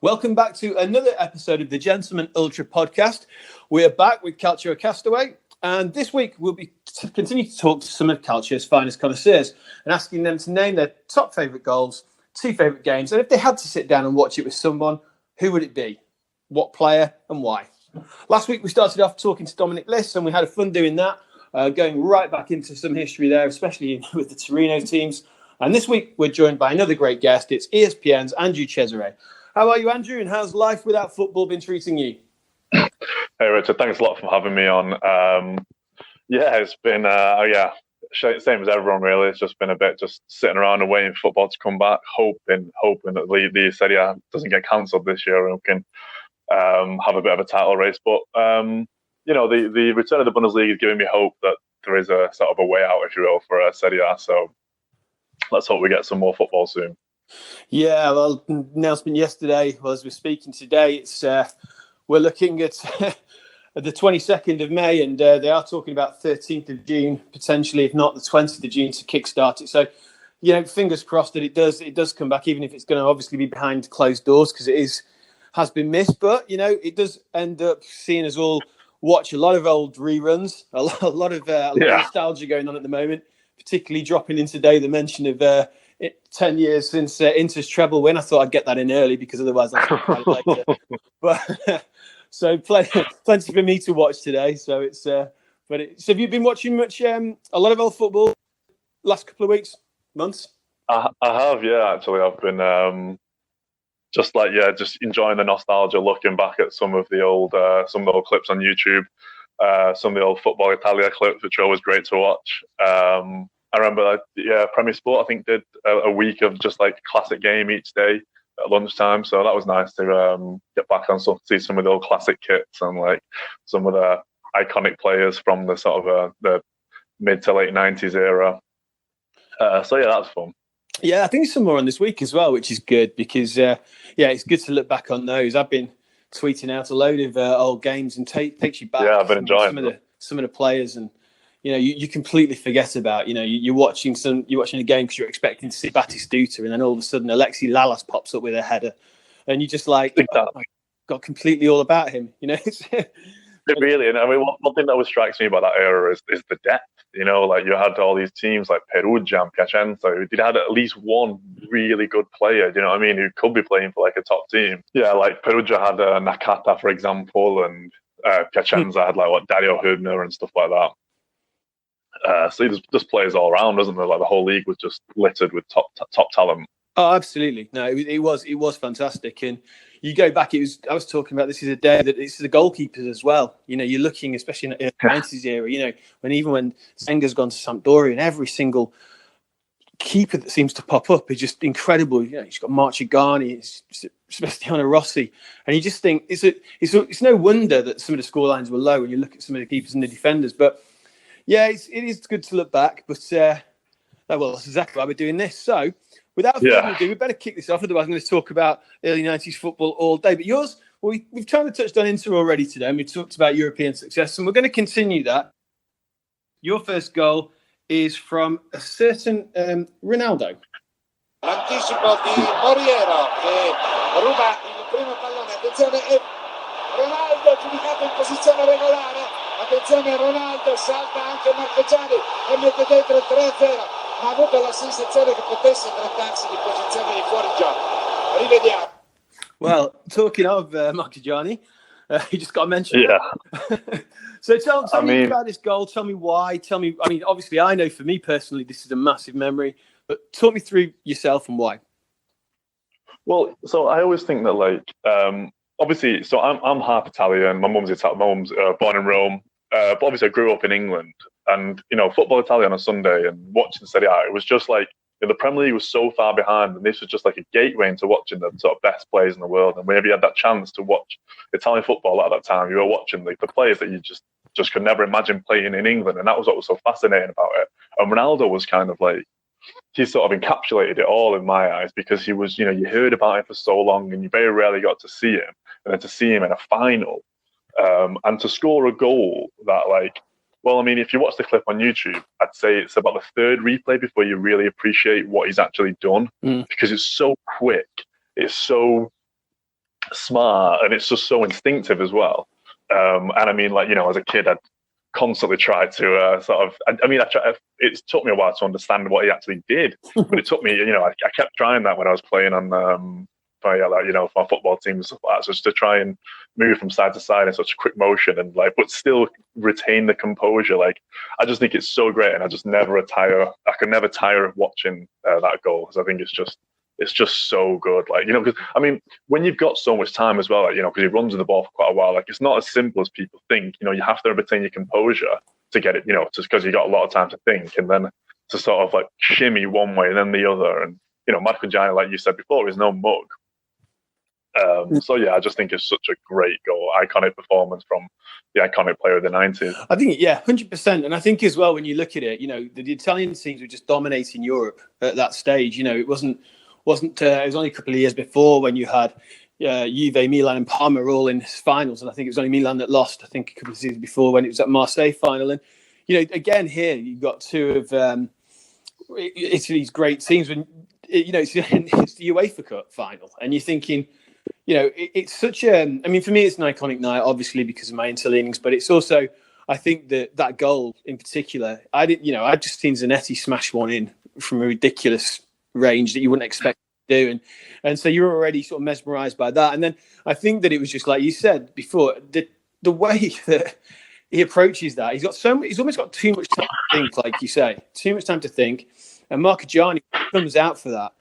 Welcome back to another episode of the Gentleman Ultra podcast. We're back with Calcio Castaway, and this week we'll be continuing to talk to some of Calcio's finest connoisseurs and asking them to name their top favourite goals, two favourite games, and if they had to sit down and watch it with someone, who would it be? What player and why? Last week we started off talking to Dominic Liss, and we had fun doing that, going right back into some history there, especially with the Torino teams. And this week we're joined by another great guest. It's ESPN's Andrew Cesare. How are you, Andrew, and how's life without football been treating you? Hey, Richard, thanks a lot for having me on. It's been, same as everyone, really. It's just been a bit just sitting around and waiting for football to come back, hoping that the Serie A doesn't get cancelled this year and we can have a bit of a title race. But, the return of the Bundesliga is giving me hope that there is a sort of a way out, if you will, for Serie A. So let's hope we get some more football soon. Yeah, well, announcement yesterday, as we're speaking today, it's we're looking at the 22nd of May, and they are talking about 13th of June, potentially, if not the 20th of June, to kickstart it. So, fingers crossed that it does come back, even if it's going to obviously be behind closed doors, because has been missed. But, it does end up seeing us all watch a lot of old reruns, a lot of nostalgia going on at the moment, particularly dropping in today the mention of 10 years since Inter's treble win. I thought I'd get that in early because otherwise I'll talk about it later. But so plenty for me to watch today. So it's so have you been watching much a lot of old football last couple of weeks, months? I have, yeah. Actually, I've been just enjoying the nostalgia, looking back at some of the old clips on YouTube, some of the old Football Italia clips, which are always great to watch. I remember, Premier Sport, I think, did a week of just like classic game each day at lunchtime. So that was nice to get back on see some of the old classic kits and like some of the iconic players from the sort of the mid to late 90s era. That was fun. Yeah, I think there's some more on this week as well, which is good because, it's good to look back on those. I've been tweeting out a load of old games and takes you back. Yeah, I've been enjoying some of the players and. You completely forget about, you're watching a game because you're expecting to see Batistuta, and then all of a sudden Alexi Lalas pops up with a header, and you just got completely all about him. It really, and I mean, one thing that always strikes me about that era is the depth. Like you had all these teams like Perugia and Piacenza who had at least one really good player. You know what I mean? Who could be playing for like a top team. Yeah, like Perugia had Nakata, for example, and Piacenza had Dario Hübner and stuff like that. So there's just players all around, isn't there? Like the whole league was just littered with top talent. Oh, absolutely. No, it was fantastic. And you go back, I was talking about this is a day that it's the goalkeepers as well. You're looking, especially in the 90s era, when Zenga's gone to Sampdoria, and every single keeper that seems to pop up is just incredible. You've got Marchigani, Sebastiano Rossi, and you just think it's no wonder that some of the scorelines were low when you look at some of the keepers and the defenders. But yeah, it is good to look back, but that's exactly why we're doing this. So, without further ado, we better kick this off. Otherwise, I'm going to talk about early 90s football all day. But yours, we've kind of touched on Inter already today, and we talked about European success, and we're going to continue that. Your first goal is from a certain Ronaldo. L'anticipo di Moriero che ruba il primo pallone. Attenzione, Ronaldo giudicato in posizione regolare. Attenzione, Ronaldo salta anche Marchegiani e mette dentro il 3-0, ma ha avuto la sensazione che potesse trattarsi di posizione di fuorigioco. Rivediamo. Well, talking of Marchegiani, you just got to mention. Yeah. So tell me about this goal. Tell me why. Obviously, I know for me personally, this is a massive memory, but talk me through yourself and why. Well, so I always think that obviously, so I'm half Italian. My mum's Italian. My mum's born in Rome. But obviously I grew up in England, and Football Italia on a Sunday and watching Serie A, it was just like the Premier League was so far behind, and this was just like a gateway into watching the sort of best players in the world. And whenever you had that chance to watch Italian football at that time, you were watching the players that you just could never imagine playing in England, and that was what was so fascinating about it. And Ronaldo was kind of like, he sort of encapsulated it all in my eyes, because he was, you heard about him for so long, and you very rarely got to see him, and then to see him in a final. And to score a goal that, if you watch the clip on YouTube, I'd say it's about the third replay before you really appreciate what he's actually done, because it's so quick. It's so smart, and it's just so instinctive as well. And I mean, like, as a kid, I'd constantly try to it took me a while to understand what he actually did, but it took me, I kept trying that when I was playing on for my football team and stuff like that, just to try and move from side to side in such a quick motion and but still retain the composure. Like, I just think it's so great, and I just never tire. I could never tire of watching that goal, because I think it's just so good. Because I mean, when you've got so much time as well, because he runs with the ball for quite a while, it's not as simple as people think. You have to retain your composure to get it, just because you got a lot of time to think, and then to sort of shimmy one way and then the other. And Marchigiani, like you said before, is no mug. So yeah, I just think it's such a great goal, iconic performance from the iconic player of the 90s. I think, 100%. And I think as well, when you look at it, the Italian teams were just dominating Europe at that stage. It wasn't. It was only a couple of years before when you had Juve, Milan, and Parma all in finals, and I think it was only Milan that lost. I think a couple of seasons before when it was at Marseille final, and again here you've got two of Italy's great teams. When it's the UEFA Cup final, and you're thinking, it's such a. I mean, for me, it's an iconic night, obviously because of my interleanings, but it's also, I think that goal in particular. I just seen Zanetti smash one in from a ridiculous range that you wouldn't expect to do, and so you're already sort of mesmerized by that. And then I think that it was just like you said before, the way that he approaches that, he's almost got too much time to think, like you say, too much time to think. And Marchigiani comes out for that.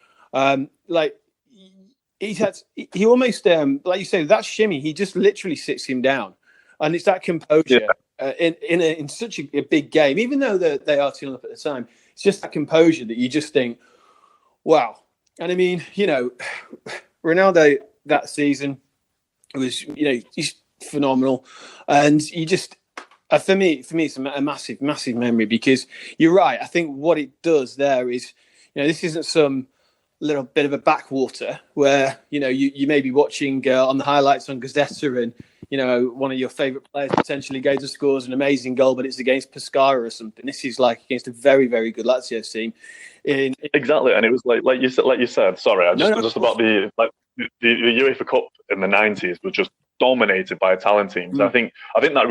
He almost like you say, that shimmy, he just literally sits him down, and it's that composure in such a big game, even though they are 2-0 up at the time. It's just that composure that you just think, wow. And I mean, Ronaldo that season was, he's phenomenal. And you just, for me, it's a massive, massive memory, because you're right. I think what it does there is, this isn't some little bit of a backwater where, you may be watching on the highlights on Gazzetta, and, one of your favourite players potentially goes and scores an amazing goal, but it's against Pescara or something. This is against a very, very good Lazio team. Exactly, and it was like you said. Sorry, about the UEFA Cup in the 90s was just dominated by Italian teams. I think that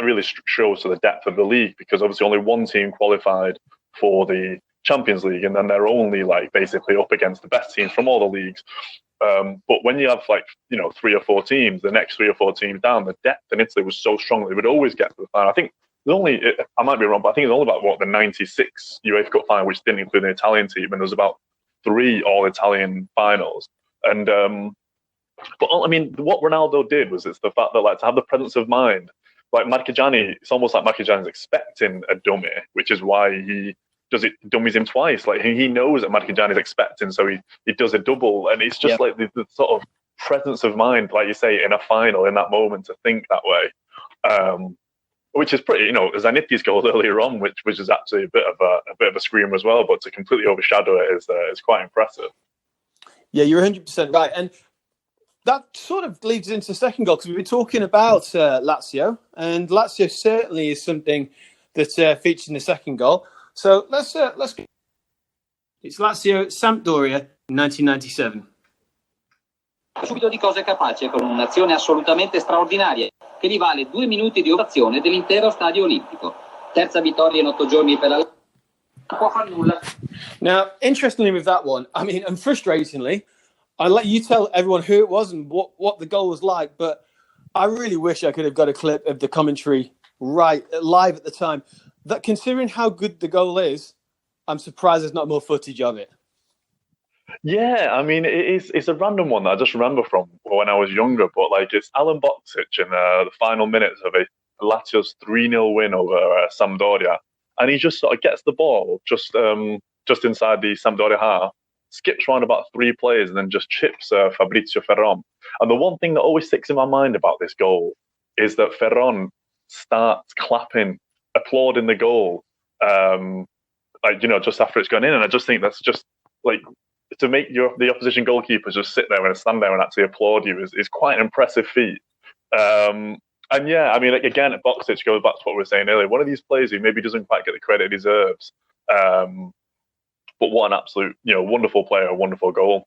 really shows to the depth of the league, because obviously only one team qualified for the Champions League, and then they're only basically up against the best teams from all the leagues. But when you have 3 or 4 teams, the next 3 or 4 teams down, the depth in Italy was so strong they would always get to the final. I think I might be wrong, but I think it's only about the 96 UEFA Cup final, which didn't include an Italian team, and there was about 3 all-Italian finals. And but I mean, what Ronaldo did was, it's the fact that to have the presence of mind. Marchigiani, it's almost like Marchigiani's expecting a dummy, which is why he dummies him twice. He knows that Marchigiani's expecting, so he does a double, and it's just the sort of presence of mind, like you say, in a final, in that moment, to think that way. Which is pretty, Zanetti's goal earlier on, which is actually a bit of a screamer as well, but to completely overshadow it is quite impressive. Yeah, you're 100% right, and that sort of leads into the second goal, because we've been talking about Lazio, and Lazio certainly is something that features in the second goal. So let's. It's Lazio Sampdoria 1997. Subito di cose capace, con un'azione assolutamente straordinaria che gli vale 2 minuti di ovazione dell'intero stadio olimpico. Terza vittoria in 8 giorni per la Lazio. Non può far nulla. Now, interestingly with that one, I mean, and frustratingly, I'll let you tell everyone who it was and what the goal was like, but I really wish I could have got a clip of the commentary live at the time. That, considering how good the goal is, I'm surprised there's not more footage of it. Yeah, I mean, it's a random one that I just remember from when I was younger, but it's Alan Boksic in the final minutes of a Lazio's 3-0 win over Sampdoria, and he just sort of gets the ball just inside the Sampdoria half, skips around about 3 players, and then just chips Fabrizio Ferron. And the one thing that always sticks in my mind about this goal is that Ferron starts clapping, applauding the goal, just after it's gone in, and I just think that's just to make the opposition goalkeepers just sit there and stand there and actually applaud you is quite an impressive feat. And yeah, I mean, again, Boksic goes back to what we were saying earlier. One of these players who maybe doesn't quite get the credit he deserves, but what an absolute, wonderful player, a wonderful goal.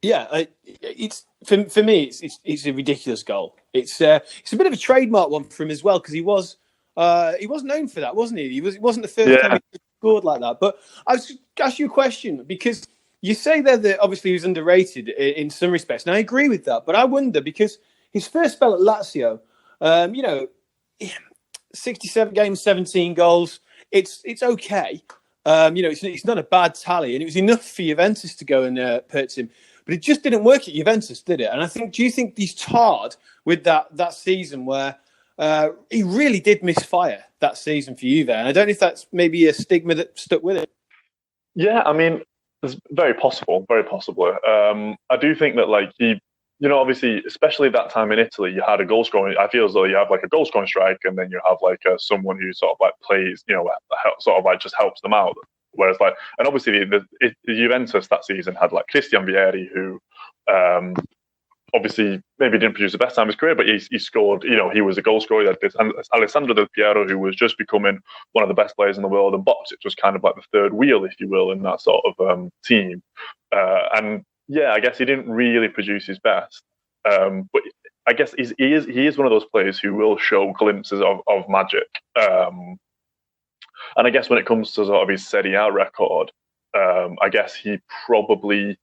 Yeah, it's for me. It's a ridiculous goal. It's a bit of a trademark one for him as well because he was known for that, wasn't he? It wasn't the first time he scored like that. But I was ask you a question because you say there that obviously he was underrated in some respects, and I agree with that. But I wonder because his first spell at Lazio, 67 games, 17 goals. It's okay. It's not a bad tally, and it was enough for Juventus to go and purchase him. But it just didn't work at Juventus, did it? And do you think he's tarred with that season where he really did misfire that season for Juve? And I don't know if that's maybe a stigma that stuck with it. Yeah, I mean, it's very possible, very possibly. I do think that obviously, especially that time in Italy, you had a goal scoring. I feel as though you have like a goal scoring strike, and then you have like someone who sort of like plays, sort of like just helps them out. Whereas and obviously the Juventus that season had like Christian Vieri, who obviously maybe didn't produce the best time of his career, but he scored. He was a goal scorer. And Alessandro Del Piero, who was just becoming one of the best players in the world, and Boxic was kind of like the third wheel, if you will, in that sort of team. And yeah, I guess he didn't really produce his best. But I guess he is one of those players who will show glimpses of magic. And I guess when it comes to sort of his Serie A record, I guess he probably.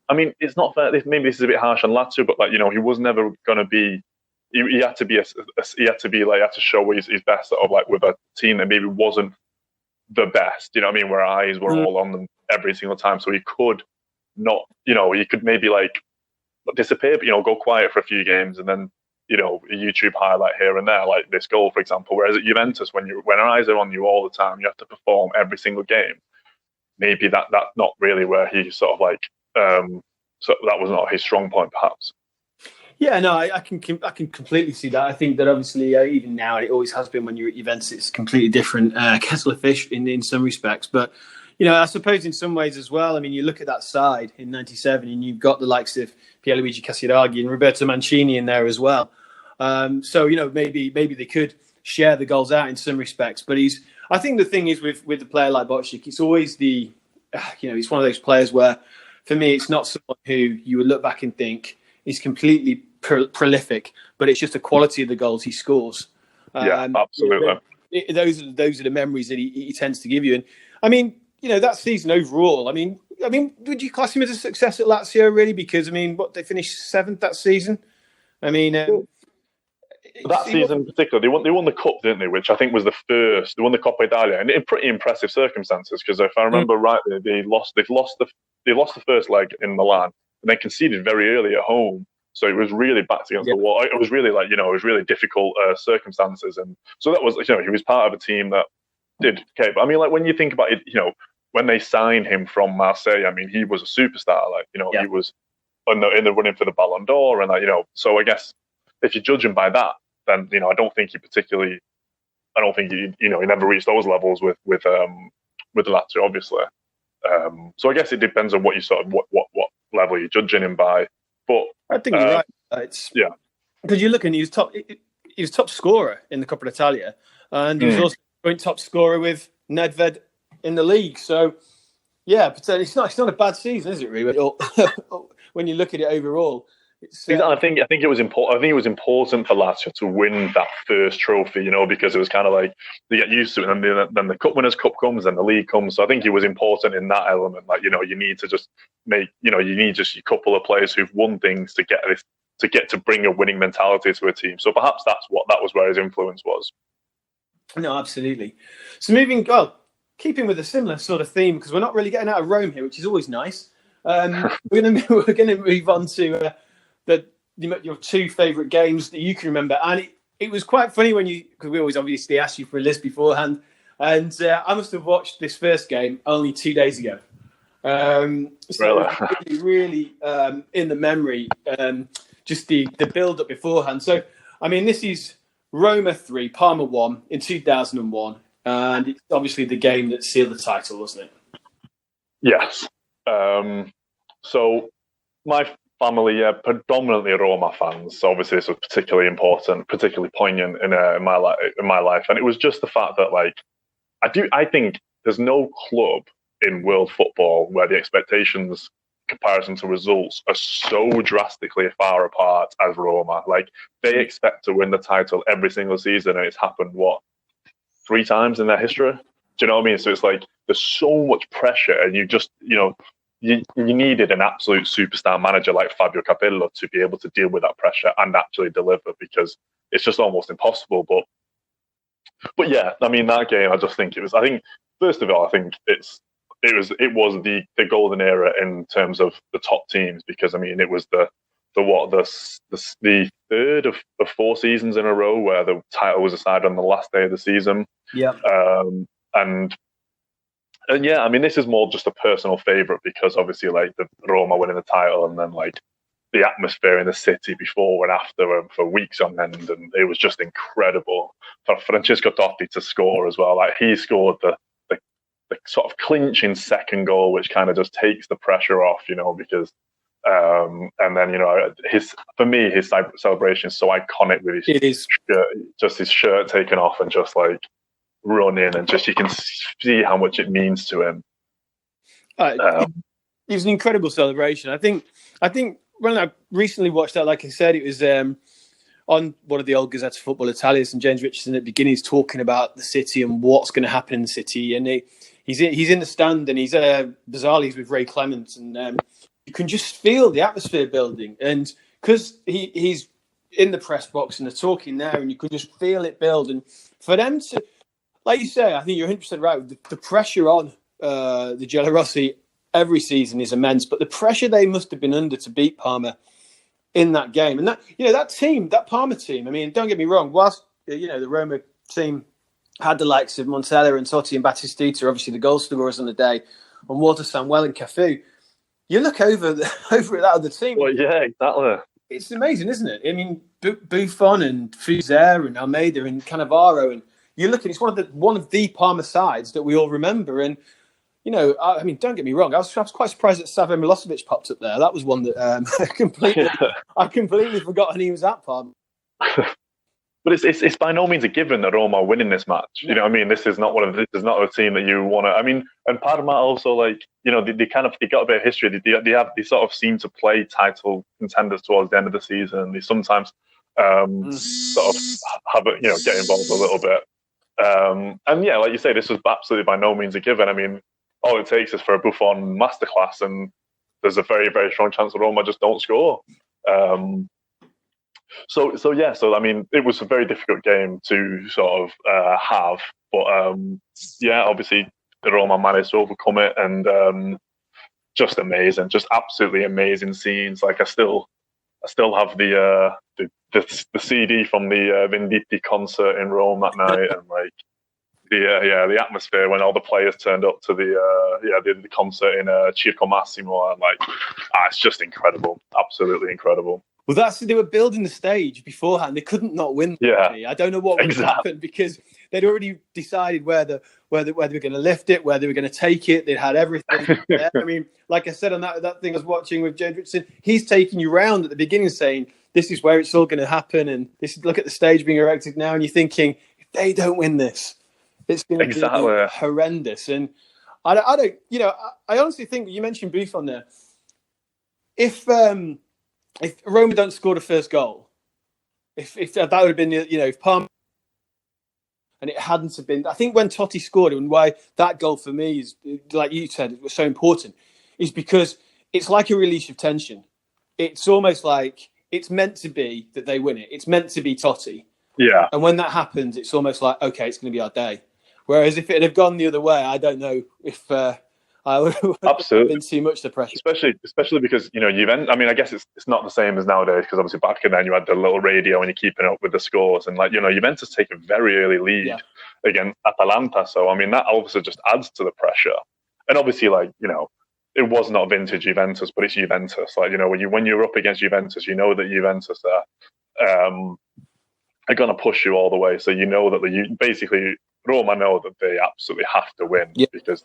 I mean, it's not fair. Maybe this is a bit harsh on Lazio, but he was never going to be. He had to be he had to show his best sort of like with a team that maybe wasn't the best. You know what I mean? Where eyes were all on them every single time, so he could not. He could maybe disappear, but go quiet for a few games, and then a YouTube highlight here and there, like this goal, for example. Whereas at Juventus, when eyes are on you all the time, you have to perform every single game. Maybe that's not really where he sort of so that was not his strong point, perhaps. Yeah, no, I can completely see that. I think that obviously even now, and it always has been when you're at Juventus, it's completely different kettle of fish in some respects. But I suppose in some ways as well. I mean, you look at that side in '97, and you've got the likes of Pierluigi Casiraghi and Roberto Mancini in there as well. So maybe they could share the goals out in some respects. But I think the thing is with the player like Boxic, it's always he's one of those players where, for me, it's not someone who you would look back and think is completely prolific, but it's just the quality of the goals he scores. Yeah, absolutely. Those are the memories that he tends to give you. And I mean, that season overall, I mean, would you class him as a success at Lazio, really? Because, I mean, they finished 7th that season? I mean... that season in particular, they won the cup, didn't they? Which I think was the first. They won the Coppa Italia, and in pretty impressive circumstances. Because if I remember rightly, they've lost the first leg in Milan, and they conceded very early at home. So it was really backed against the wall. It was really it was really difficult circumstances, and so that was he was part of a team that did okay. But I mean, when you think about it, when they signed him from Marseille, I mean, he was a superstar. He was in the running for the Ballon d'Or, and so I guess if you judge him by that, then I don't think he never reached those levels with Lazio, obviously. So I guess it depends on what you sort of what level you're judging him by. But I think you're right. Because you're looking, he was top scorer in the Coppa Italia, and he was also joint top scorer with Nedved in the league. So yeah, but it's not a bad season, is it? Really, when you look at it overall. I think it was important. I think it was important for Lazio to win that first trophy, because it was kind of like they get used to it, and then the Cup Winners' Cup comes, and the league comes. So I think it was important in that element. You need to just make, you need just a couple of players who've won things to get to bring a winning mentality to a team. So perhaps that was where his influence was. No, absolutely. So keeping with a similar sort of theme, because we're not really getting out of Rome here, which is always nice. We're going to move on to. Your 2 favourite games that you can remember, and it was quite funny because we always obviously ask you for a list beforehand, and I must have watched this first game only 2 days ago, so really in the memory, just the build up beforehand. So I mean, this is Roma 3, Parma 1 in 2001, and it's obviously the game that sealed the title, wasn't it? Yes. So my family, predominantly Roma fans. So obviously, this was particularly important, particularly poignant in my life, and it was just the fact that I think there's no club in world football where the expectations comparison to results are so drastically far apart as Roma. Like, they expect to win the title every single season, and it's happened, 3 times in their history? Do you know what I mean? So it's like there's so much pressure, and you just, you needed an absolute superstar manager like Fabio Capello to be able to deal with that pressure and actually deliver, because it's just almost impossible. But yeah, I mean, that game, I just think it was. I think, first of all, I think it was the golden era in terms of the top teams, because I mean, it was the third of 4 seasons in a row where the title was decided on the last day of the season. Yeah. And yeah, I mean, this is more just a personal favourite because obviously, like, the Roma winning the title, and then like the atmosphere in the city before and after for weeks on end, and it was just incredible for Francesco Totti to score as well. Like, he scored the sort of clinching second goal, which kind of just takes the pressure off, because and then his celebration is so iconic with his shirt, just his shirt taken off and just like running, and just you can see how much it means to him. It was an incredible celebration. I think when I recently watched that, like I said, it was on one of the old Gazzetta Football Italians, and James Richardson at the beginning is talking about the city and what's going to happen in the city, and he's in the stand, and he's bizarrely he's with Ray Clements, and you can just feel the atmosphere building, and because he's in the press box and they're talking there, and you could just feel it build, and for them to, like you say, I think you're 100% right. The pressure on the Giallorossi every season is immense, but the pressure they must have been under to beat Parma in that game, and that Parma team. I mean, don't get me wrong. Whilst the Roma team had the likes of Montella and Totti and Battistita, obviously the goal scorers on the day, and Walter Samuel and Cafu. You look over at that other team. Well, yeah, exactly. It's amazing, isn't it? I mean, Buffon and Fusera and Almeida and Cannavaro, and you look at it's one of the Parma sides that we all remember. And I mean, don't get me wrong, I was quite surprised that Savo Milosevic popped up there. That was one that I completely forgot he was at Parma. But it's by no means a given that Roma are winning this match. Yeah. You know what I mean? This is not a team that you want to. I mean, and Parma also, like, they got a bit of history. They sort of seem to play title contenders towards the end of the season. They sometimes sort of have get involved a little bit. And yeah, like you say, this was absolutely by no means a given. I mean, all it takes is for a Buffon masterclass, and there's a very, very strong chance that Roma just don't score. So I mean, it was a very difficult game to sort of have, but obviously the Roma managed to overcome it, and just amazing, just absolutely amazing scenes. Like, I still have the CD from the Venditti concert in Rome that night, and like the atmosphere when all the players turned up to the concert in Circo Massimo, and like it's just incredible, absolutely incredible. Well, they were building the stage beforehand. They couldn't not win. Yeah, I don't know what would happen, because they'd already decided where they were going to lift it, where they were going to take it. They'd had everything. I mean, like I said on that thing I was watching with James Richardson, he's taking you round at the beginning saying, this is where it's all going to happen, and look at the stage being erected now, and you're thinking, if they don't win this, it's going to be horrendous. And I don't, I honestly think, you mentioned Buffon there. If Roma don't score the first goal, if that would have been, if Parma, and it hadn't have been, I think when Totti scored it, and why that goal for me is, like you said, it was so important, is because it's like a release of tension. It's almost like it's meant to be that they win it. It's meant to be Totti. Yeah. And when that happens, it's almost like, okay, it's going to be our day. Whereas if it had gone the other way, I don't know if I would have been too much the pressure. Especially because, I mean, I guess it's not the same as nowadays, because obviously back then you had the little radio and you're keeping up with the scores, and like, Juventus take a very early lead against Atalanta. So, I mean, that obviously just adds to the pressure. And obviously, like, it was not vintage Juventus, but it's Juventus. Like, when you're up against Juventus, that Juventus are going to push you all the way. So that basically Roma know that they absolutely have to win, because,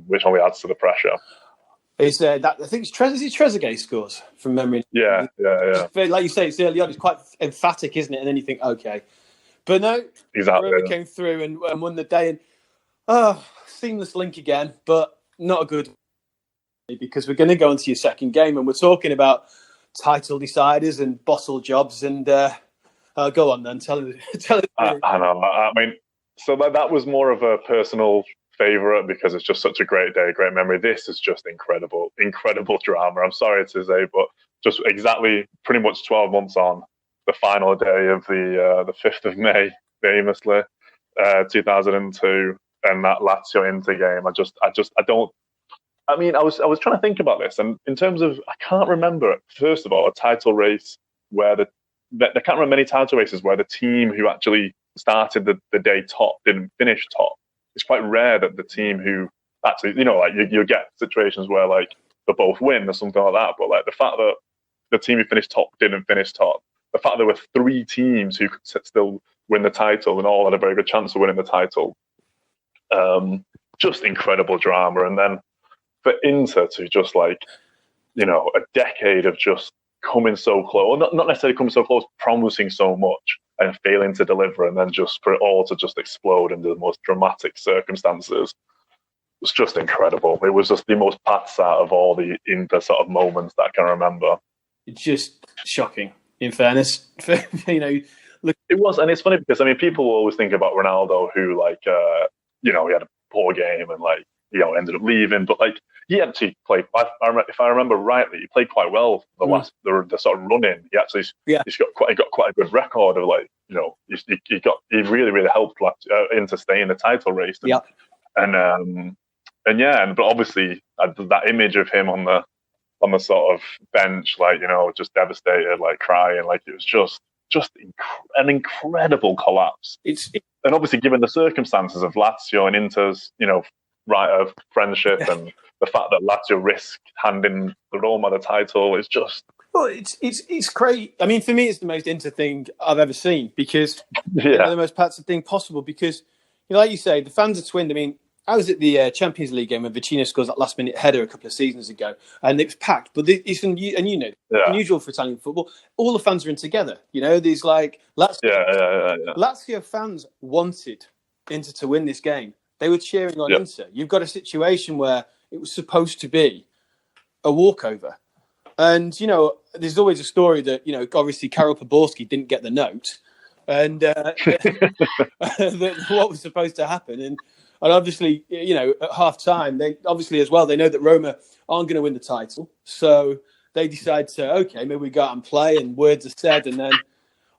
which only adds to the pressure. It's I think it's Trezeguet scores from memory. Yeah. Like you say, it's early on. It's quite emphatic, isn't it? And then you think, okay, but no, exactly. Roma came through and won the day. And seamless link again, but not a good. because we're going to go into your second game and we're talking about title deciders and bottle jobs. And go on then, tell it. I know. I mean, so that was more of a personal favourite because it's just such a great day, great memory. This is just incredible drama. I'm sorry to say, but just exactly pretty much 12 months on, the final day of the 5th of May, famously, 2002, and that Lazio Inter game. I was trying to think about this, and in terms of, I can't remember, first of all, a title race where I can't remember many title races where the team who actually started the day top didn't finish top. It's quite rare that the team who actually, you get situations where like they both win or something like that, but like the fact that the team who finished top didn't finish top, the fact there were 3 teams who could still win the title and all had a very good chance of winning the title, just incredible drama. And then for Inter to just like, a decade of just coming so close, not necessarily coming so close, promising so much and failing to deliver, and then just for it all to just explode into the most dramatic circumstances, was just incredible. It was just the most paths out of all the Inter sort of moments that I can remember. It's just shocking, in fairness. Look, it was, and it's funny because people always think about Ronaldo, who he had a poor game and ended up leaving, but he actually played. If I remember rightly, he played quite well the sort of run in. He's got quite a good record of he really helped Inter stay in the title race. But obviously that image of him on the sort of bench, just devastated, crying, it was just an incredible collapse. And obviously, given the circumstances of Lazio and Inter's, right of friendship and the fact that Lazio risked handing Roma the title, is just... Well, it's crazy. I mean, for me, it's the most Inter thing I've ever seen because the most passive thing possible. Because, like you say, the fans are twinned. I mean, I was at the Champions League game when Vecino scores that last-minute header a couple of seasons ago, and it was packed. But it's unusual for Italian football. All the fans are in together. These Lazio fans wanted Inter to win this game. They were cheering on Inter. You've got a situation where it was supposed to be a walkover. And, there's always a story that, obviously Karol Poborski didn't get the note. And what was supposed to happen. And obviously, at half-time, they know that Roma aren't going to win the title. So they decide to, maybe we go out and play, and words are said. And then,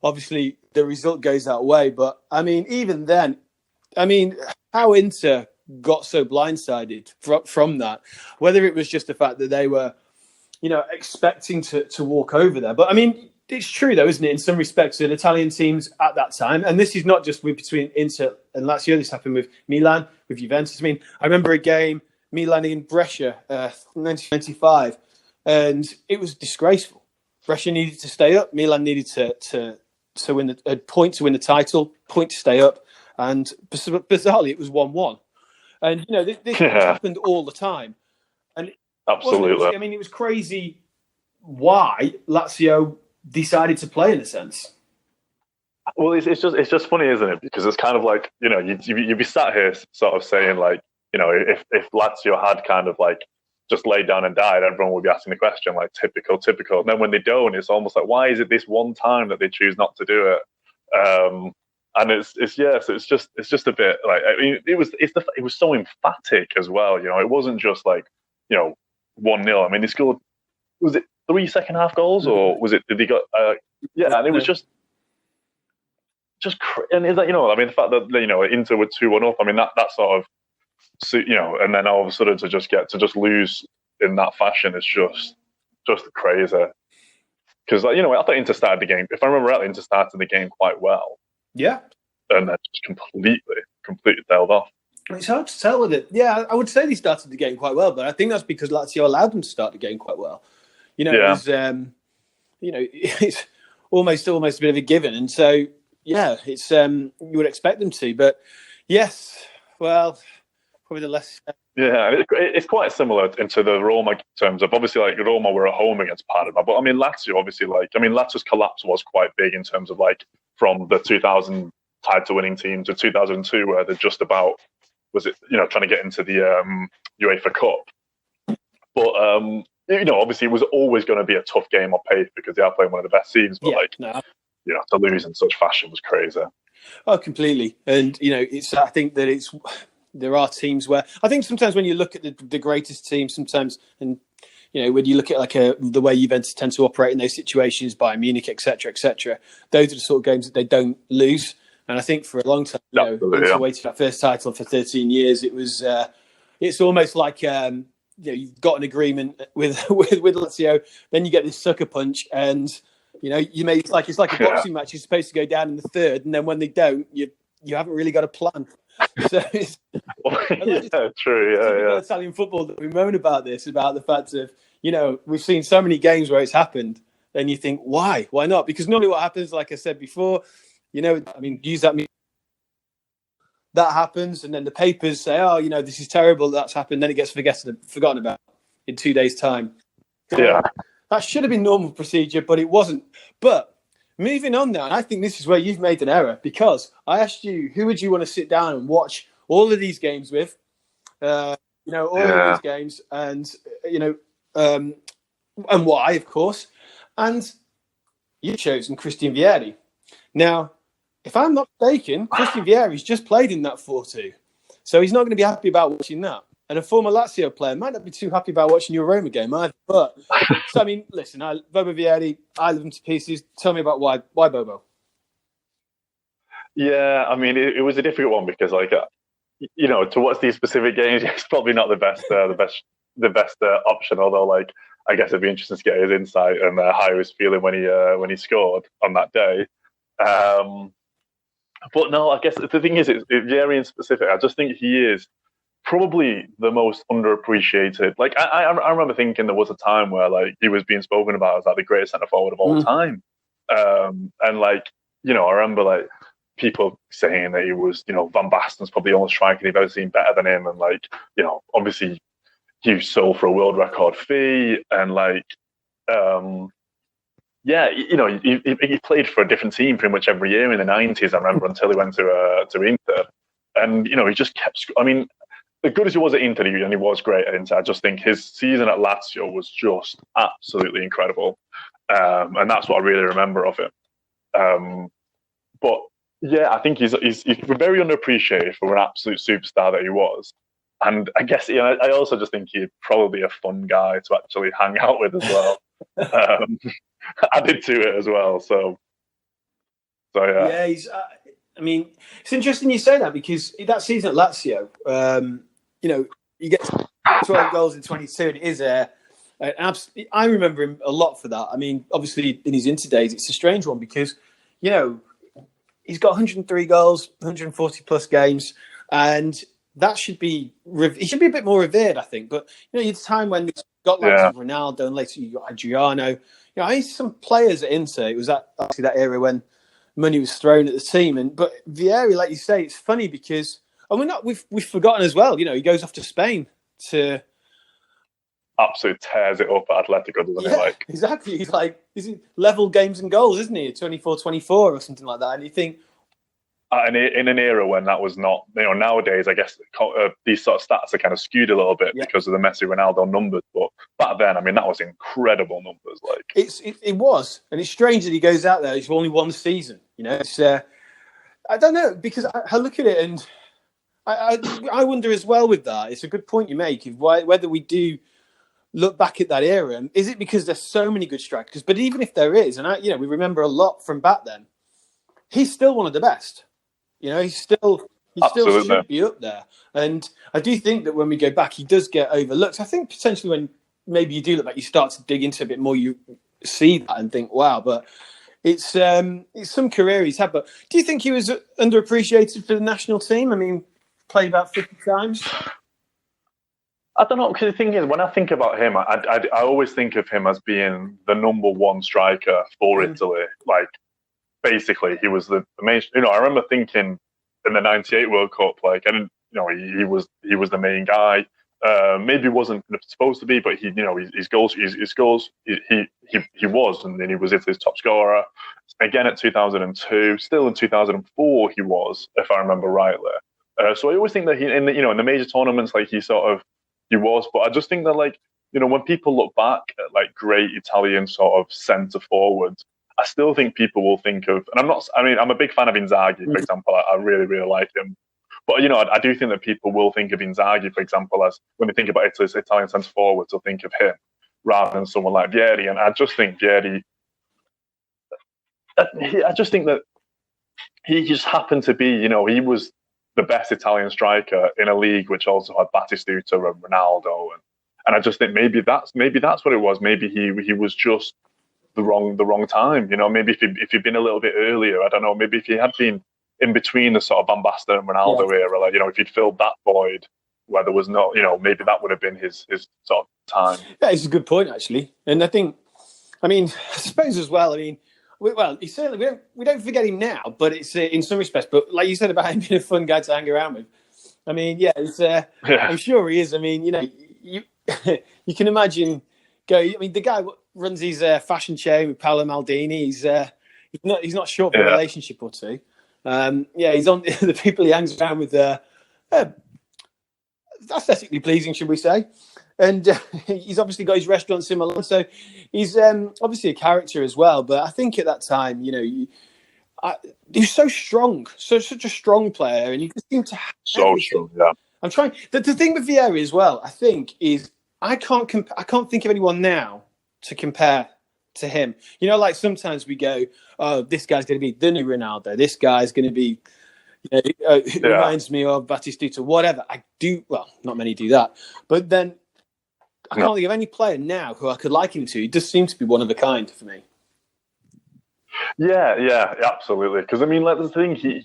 obviously, the result goes that way. But, even then, how Inter got so blindsided from that, whether it was just the fact that they were, expecting to walk over there. But, it's true, though, isn't it, in some respects, that Italian teams at that time, and this is not just between Inter and Lazio, this happened with Milan, with Juventus. I remember a game, Milan in Brescia, 1995, and it was disgraceful. Brescia needed to stay up, Milan needed to win a point to win the title, point to stay up, and bizarrely, it was 1-1. And, this happened all the time. And absolutely. It was crazy why Lazio decided to play in a sense. Well, it's just funny, isn't it? Because it's kind of like, you'd be sat here sort of saying if Lazio had kind of just laid down and died, everyone would be asking the question typical. And then when they don't, it's almost like, why is it this one time that they choose not to do it? And it's just a bit it was so emphatic as well. It wasn't just 1-0. They scored, was it 3 second half goals, or was it, did they got and it was just and it's the fact that Inter were 2-1 up, that sort of and then all of a sudden to just lose in that fashion is just crazy. Because I thought Inter started the game, if I remember rightly, Inter started the game quite well. Yeah. And then just completely tailed off. It's hard to tell with it. Yeah, I would say they started the game quite well, but I think that's because Lazio allowed them to start the game quite well. It was, it's almost a bit of a given. And so, it's you would expect them to. But, yes, well, probably the less... Yeah, it's quite similar into the Roma terms of, obviously, Roma were at home against Parma. But, Lazio, obviously, Lazio's collapse was quite big in terms of, from the 2000 title-winning team to 2002, where they're just about, trying to get into the UEFA Cup. But obviously it was always going to be a tough game on paper because they are playing one of the best teams. But to lose in such fashion was crazy. Oh, completely. And I think that there are teams where I think sometimes when you look at the greatest teams, sometimes and when you look at the way Juventus tend to operate in those situations, Bayern Munich, etc., those are the sort of games that they don't lose. And I think for a long time, waiting for that first title for 13 years, it was. It's almost like you've got an agreement with Lazio, then you get this sucker punch, and it's like a boxing match. You're supposed to go down in the third, and then when they don't, you haven't really got a plan. So it's true. Yeah. Italian football that we moan about the fact of we've seen so many games where it's happened. Then you think, why not? Because normally what happens, like I said before, use that. That happens, and then the papers say, "Oh, this is terrible. That's happened." Then it gets forgotten about in 2 days' time. Yeah, that should have been normal procedure, but it wasn't. But moving on now, I think this is where you've made an error because I asked you who would you want to sit down and watch all of these games with, all of these games, and and why, of course, and you've chosen Christian Vieri. Now, if I'm not mistaken, Christian Vieri's just played in that 4-2. So he's not going to be happy about watching that. And a former Lazio player might not be too happy about watching your Roma game either. But, listen, Bobo Vieri, I love him to pieces. Tell me about why Bobo. Yeah, it was a difficult one because, to watch these specific games, it's probably not the best option. Although, I guess it'd be interesting to get his insight and how he was feeling when he scored on that day. But no, I guess the thing is, Vieri in specific, I just think he is probably the most underappreciated. I remember thinking there was a time where he was being spoken about as the greatest centre forward of all time, and I remember people saying that he was Van Basten's probably the only striker they've ever seen better than him, and obviously he sold for a world record fee, and he played for a different team pretty much every year in the 90s, I remember, until he went to Inter. And, he just kept... as good as he was at Inter, and he was great at Inter, I just think his season at Lazio was just absolutely incredible. And that's what I really remember of him. But, yeah, I think he's very underappreciated for an absolute superstar that he was. And I guess, I also just think he'd probably be a fun guy to actually hang out with as well. Added to it as well, so yeah. Yeah, he's. It's interesting you say that because that season at Lazio, you get 12 goals in 22, and it is I remember him a lot for that. Obviously in his Inter days, it's a strange one because he's got 103 goals, 140 plus games, and that should be he should be a bit more revered, I think. But it's time when it's got Ronaldo, and later you got Adriano. I used some players at Inter. It was actually that era when money was thrown at the team. But Vieri, like you say, it's funny because we've forgotten as well. He goes off to Spain to absolutely tears it up at Atletico, doesn't he? Exactly. He's level games and goals, isn't he? 24-24 or something like that. And you think. In an era when that was not, nowadays, I guess these sort of stats are kind of skewed a little bit because of the Messi Ronaldo numbers. But back then, that was incredible numbers. It was, and it's strange that he goes out there. It's only one season. It's I don't know because I look at it and I wonder as well with that. It's a good point you make of whether we do look back at that era. And is it because there's so many good strikers? But even if there is, and we remember a lot from back then, he's still one of the best. He still should be up there. And I do think that when we go back, he does get overlooked. I think potentially when maybe you do look back, you start to dig into a bit more, you see that and think, wow. But it's some career he's had. But do you think he was underappreciated for the national team? Played about 50 times. I don't know, because the thing is, when I think about him, I always think of him as being the number one striker for Italy. Basically, he was the main. I remember thinking in the '98 World Cup, he was the main guy. Maybe wasn't supposed to be, but his goals, he was, and then he was Italy's top scorer. Again at 2002, still in 2004, he was, if I remember rightly. So I always think that he, in the major tournaments, he was. But I just think that when people look back at like great Italian sort of centre forwards, I still think people will think of, and I'm a big fan of Inzaghi, for example. I really, really like him. But, I do think that people will think of Inzaghi, for example, as when they think about Italy's Italian centre forwards, they'll think of him rather than someone like Vieri. And I just think Vieri, I just think that he just happened to be, he was the best Italian striker in a league which also had Batistuta and Ronaldo. And I just think maybe that's what it was. Maybe he was just the wrong time. Maybe if he'd been a little bit earlier, I don't know. Maybe if he had been in between the sort of Van Basten and Ronaldo era, like, if he'd filled that void where there was no, maybe that would have been his sort of time. Yeah, it's a good point actually, and I suppose as well. He certainly we don't forget him now, but it's in some respects. But like you said about him being a fun guy to hang around with, I'm sure he is. You can imagine. The guy runs his fashion chain with Paolo Maldini. He's not short for a relationship or two. He's on the people he hangs around with. Aesthetically pleasing, should we say? And he's obviously got his restaurants in Milan, so he's obviously a character as well. But I think at that time, he was so strong, such a strong player, and you just seem to have everything. Strong. Yeah, I'm trying. The thing with Vieri as well, I think, is I can't think of anyone now to compare to him. Like sometimes we go, "Oh, this guy's going to be the new Ronaldo. This guy's going to be." Reminds me of Batistuta, whatever. I do. Well, not many do that, but then I can't think of any player now who I could liken him to. He just seems to be one of a kind for me. Yeah, absolutely. Because like the thing, he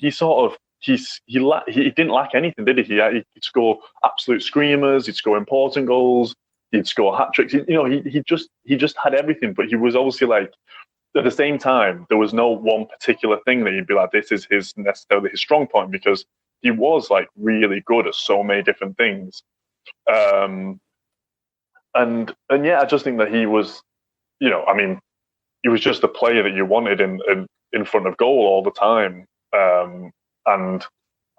didn't lack anything, did he? He'd score absolute screamers. He'd score important goals. He'd score hat tricks. He just had everything. But he was obviously like. At the same time, there was no one particular thing that you'd be like, this is necessarily his strong point, because he was like really good at so many different things. And I just think that he was, he was just the player that you wanted in front of goal all the time. And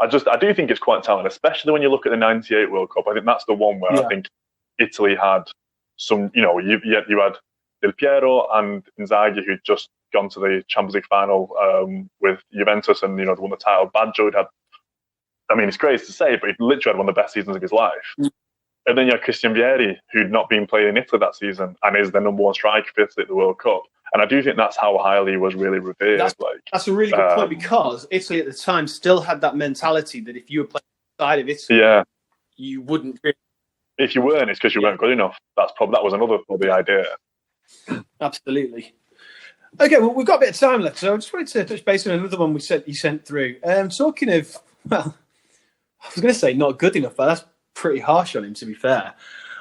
I do think it's quite talented, especially when you look at the '98 World Cup. I think that's the one where I think Italy had some, you had Del Piero and Inzaghi, who'd just gone to the Champions League final with Juventus and won the title. Baggio had, it's crazy to say, but he literally had one of the best seasons of his life. And then you have Christian Vieri, who'd not been playing in Italy that season and is the number one striker for Italy at the World Cup. And I do think that's how highly he was really revered. That's a really good point, because Italy at the time still had that mentality that if you were playing outside of Italy, you wouldn't. If you weren't, it's because you weren't good enough. That was another probably idea. Absolutely. Okay, well, we've got a bit of time left, so I just wanted to touch base on another one you sent through. Talking of, I was going to say not good enough, but that's pretty harsh on him, to be fair.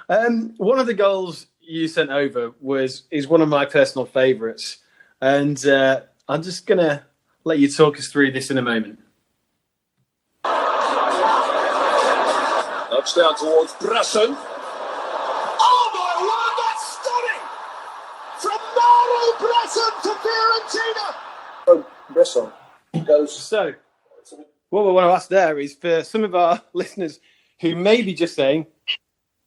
One of the goals you sent over is one of my personal favourites, and I'm just going to let you talk us through this in a moment. Knocks down towards Bresson. To Fiorentina. Bresson goes. So, what we want to ask there is for some of our listeners who may be just saying,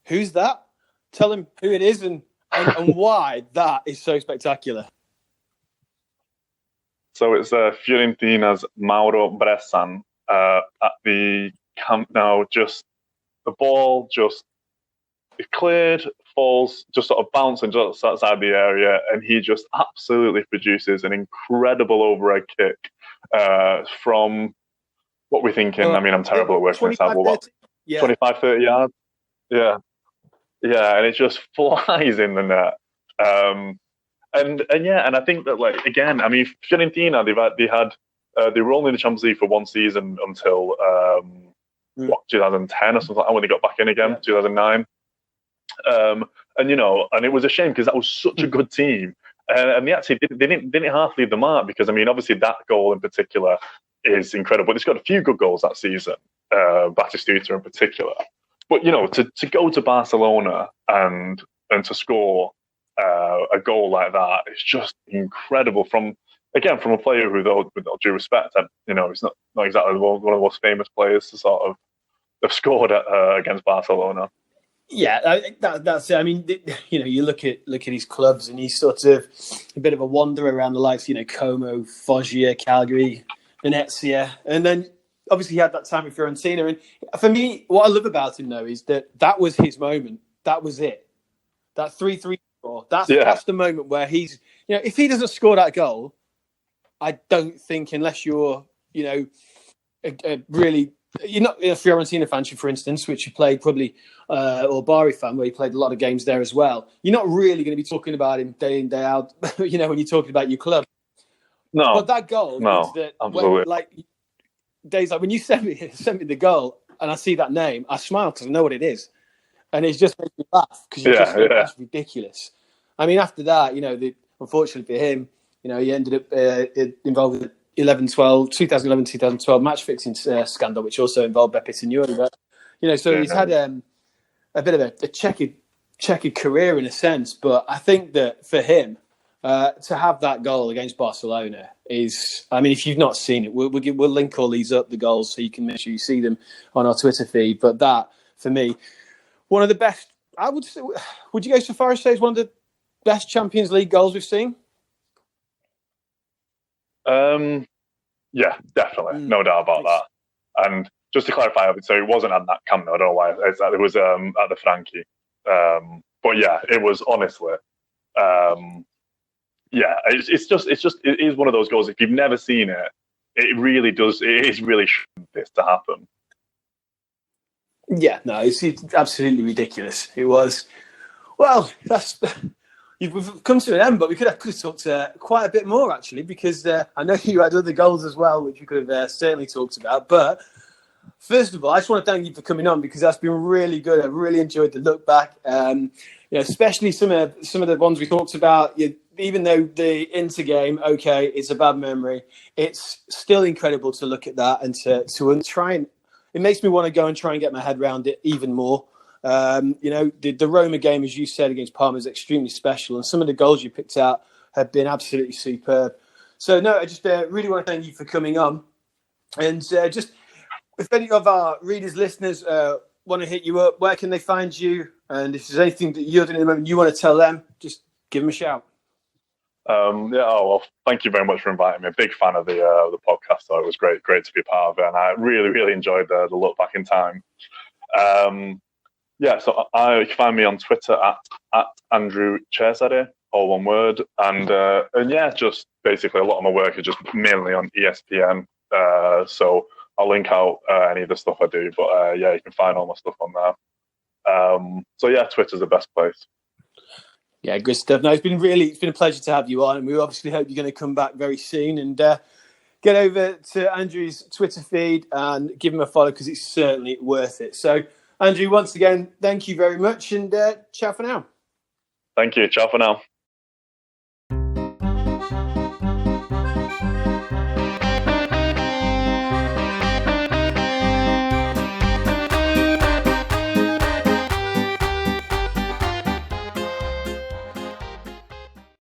"Who's that?" Tell them who it is and why that is so spectacular. So it's Fiorentina's Mauro Bressan at the Camp Nou. Just the ball it cleared, falls, just sort of bouncing just outside the area, and he just absolutely produces an incredible overhead kick from what we're thinking. I'm terrible at working this out. 25, 30 yards. Yeah, and it just flies in the net. And I think that Fiorentina, they were only in the Champions League for one season until 2010 or something like that, when they got back in again, 2009. And it was a shame because that was such a good team, and they actually didn't half leave the mark, because obviously that goal in particular is incredible. It's got a few good goals that season, Batistuta in particular. But to go to Barcelona and to score a goal like that, it's just incredible. From a player who, though, with all due respect, he's not exactly one of the most famous players to sort of have scored against Barcelona. Yeah, that's it. I mean, you look at his clubs, and he's sort of a bit of a wanderer around the likes, Como, Foggia, Calgary, Venezia, and then obviously he had that time with Fiorentina. And for me, what I love about him though is that was his moment. That was it. That 3-3 score. That's the moment where he's, if he doesn't score that goal, I don't think, unless you're, really. You're not a Fiorentina fan, for instance, which you played probably, or Bari fan, where you played a lot of games there as well. You're not really going to be talking about him day in, day out, when you're talking about your club. No. But that goal means that days like when you sent me the goal and I see that name, I smile because I know what it is. And it just makes me laugh because you just think that's ridiculous. I mean, after that, unfortunately for him, he ended up involved with 2011-2012 match fixing scandal, which also involved Beppe Signori. But he's had a bit of a checkered career in a sense. But I think that for him to have that goal against Barcelona is, I mean, if you've not seen it, we'll link all these up, the goals, so you can make sure you see them on our Twitter feed. But that, for me, one of the best. I would say, would you go so far as say it's one of the best Champions League goals we've seen? Yeah, definitely, no doubt about that. And just to clarify, so it wasn't at that Camp Nou. I don't know why. It was at the Frankie. But yeah, it was honestly. Yeah, it is one of those goals. If you've never seen it, it really does. It is really this to happen. Yeah, no, it's absolutely ridiculous. It was. Well, we've come to an end, but we could have talked quite a bit more, actually, because I know you had other goals as well, which we could have certainly talked about. But first of all, I just want to thank you for coming on, because that's been really good. I really enjoyed the look back, especially some of the ones we talked about. Even though the Inter game, okay, it's a bad memory, it's still incredible to look at that and to try and. It makes me want to go and try and get my head around it even more. The Roma game, as you said, against Parma is extremely special, and some of the goals you picked out have been absolutely superb. So, no, I just really want to thank you for coming on. And just if any of our readers, listeners want to hit you up, where can they find you? And if there's anything that you're doing at the moment you want to tell them, just give them a shout. Well, thank you very much for inviting me. A big fan of the podcast, so it was great to be a part of it, and I really, really enjoyed the look back in time. So you can find me on Twitter at Andrew Cesare, all one word, and just basically a lot of my work is just mainly on ESPN. So I'll link out any of the stuff I do, but you can find all my stuff on there. Twitter's the best place. Yeah, good stuff. No, it's been a pleasure to have you on, and we obviously hope you're going to come back very soon and get over to Andrew's Twitter feed and give him a follow, because it's certainly worth it. So, Andrew, once again, thank you very much, and ciao for now. Thank you. Ciao for now.